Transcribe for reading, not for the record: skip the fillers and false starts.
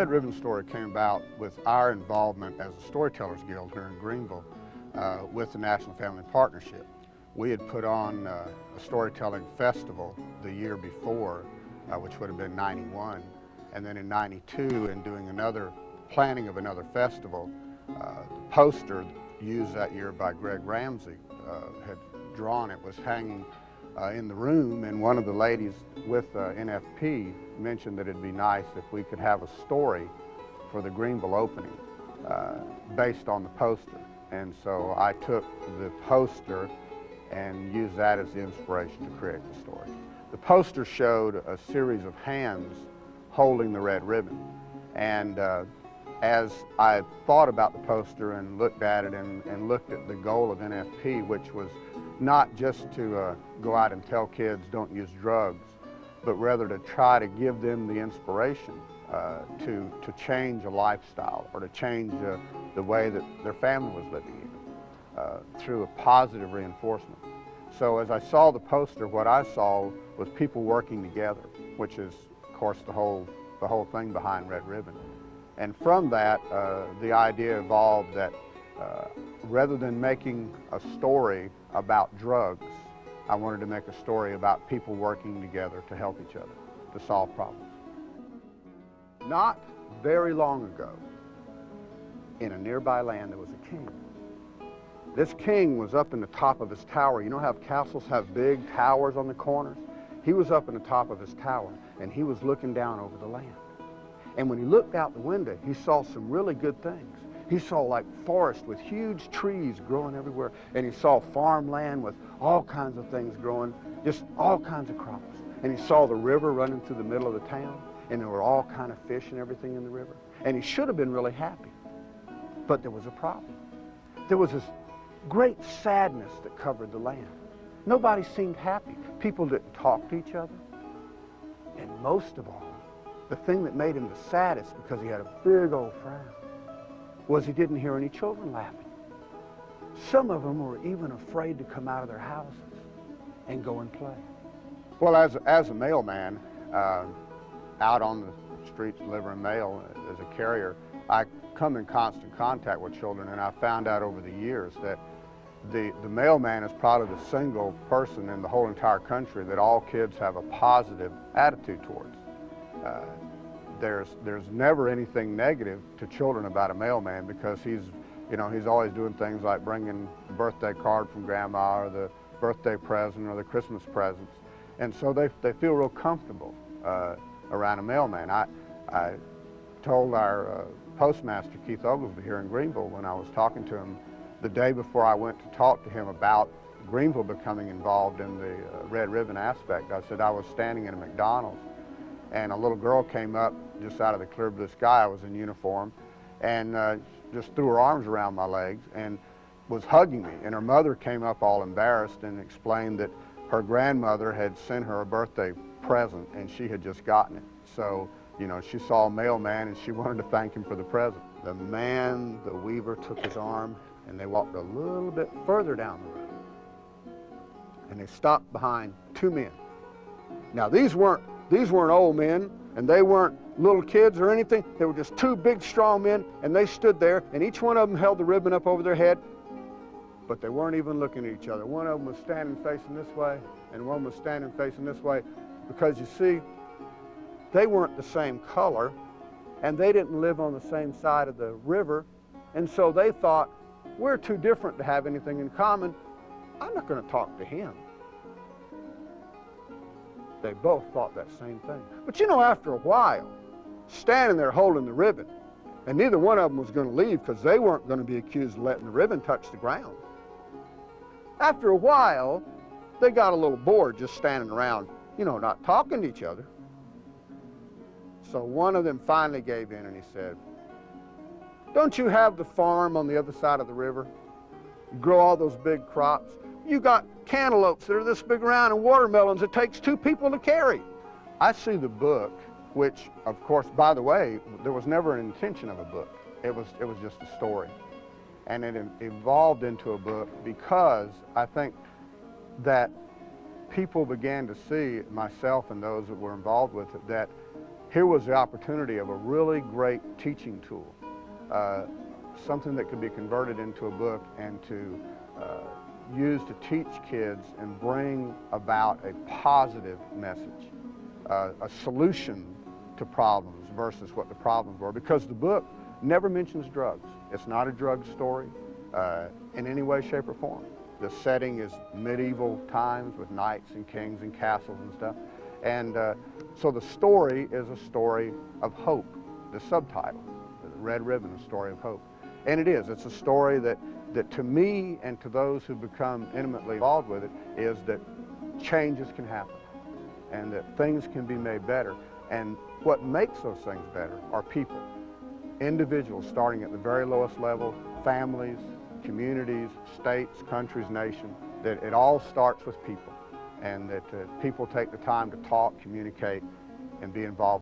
Red Ribbon story came about with our involvement as a Storytellers Guild here in Greenville with the National Family Partnership. We had put on a storytelling festival the year before, which would have been '91, and then in '92, in doing another planning of another festival, the poster used that year by Greg Ramsey had drawn it, was hanging in the room, and one of the ladies with NFP mentioned that it'd be nice if we could have a story for the Greenville opening based on the poster. And so I took the poster and used that as the inspiration to create the story. The poster showed a series of hands holding the red ribbon. And as I thought about the poster and looked at it and looked at the goal of NFP, which was not just to go out and tell kids don't use drugs, but rather to try to give them the inspiration to change a lifestyle or to change the way that their family was living even, through a positive reinforcement. So as I saw the poster, what I saw was people working together, which is, of course, the whole thing behind Red Ribbon. And from that, the idea evolved that rather than making a story about drugs, I wanted to make a story about people working together to help each other, to solve problems. Not very long ago, in a nearby land, there was a king. This king was up in the top of his tower. You know how castles have big towers on the corners? He was up in the top of his tower, and he was looking down over the land. And when he looked out the window, he saw some really good things. He saw like forest with huge trees growing everywhere, and he saw farmland with all kinds of things growing, just all kinds of crops. And he saw the river running through the middle of the town, and there were all kinds of fish and everything in the river. And he should have been really happy. But there was a problem. There was this great sadness that covered the land. Nobody seemed happy. People didn't talk to each other. And most of all, the thing that made him the saddest, because he had a big old frown, was he didn't hear any children laughing. Some of them were even afraid to come out of their houses and go and play. Well, as a mailman, out on the streets delivering mail as a carrier, I come in constant contact with children, and I found out over the years that the mailman is probably the single person in the whole entire country that all kids have a positive attitude towards. There's never anything negative to children about a mailman, because he's always doing things like bringing the birthday card from grandma or the birthday present or the Christmas presents. And so they feel real comfortable around a mailman. I told our postmaster, Keith Oglesby, here in Greenville, when I was talking to him the day before I went to talk to him about Greenville becoming involved in the Red Ribbon aspect, I said I was standing in a McDonald's, and a little girl came up just out of the clear blue sky. I was in uniform, and just threw her arms around my legs and was hugging me. And her mother came up all embarrassed and explained that her grandmother had sent her a birthday present, and she had just gotten it. So, she saw a mailman, and she wanted to thank him for the present. The weaver, took his arm, and they walked a little bit further down the road. And they stopped behind two men. Now, these weren't old men, and they weren't little kids or anything. They were just two big, strong men, and they stood there, and each one of them held the ribbon up over their head, but they weren't even looking at each other. One of them was standing facing this way, and one was standing facing this way, because you see, they weren't the same color, and they didn't live on the same side of the river, and so they thought, we're too different to have anything in common. I'm not going to talk to him. They both thought that same thing. But after a while, standing there holding the ribbon, and neither one of them was going to leave, because they weren't going to be accused of letting the ribbon touch the ground. After a while, they got a little bored just standing around, not talking to each other. So one of them finally gave in, and he said, "Don't you have the farm on the other side of the river? You grow all those big crops. You got cantaloupes that are this big around, and watermelons it takes two people to carry." I see the book, which, of course, by the way, there was never an intention of a book. It was just a story. And it evolved into a book because I think that people began to see, myself and those that were involved with it, that here was the opportunity of a really great teaching tool, something that could be converted into a book and to use to teach kids and bring about a positive message, a solution to problems versus what the problems were, because the book never mentions drugs. It's not a drug story in any way, shape, or form. The setting is medieval times with knights and kings and castles and stuff. And so the story is a story of hope. The subtitle, the red ribbon, a story of hope. And it is. It's a story that to me and to those who become intimately involved with it is that changes can happen and that things can be made better. And what makes those things better are people, individuals starting at the very lowest level, families, communities, states, countries, nations, that it all starts with people, and that people take the time to talk, communicate, and be involved.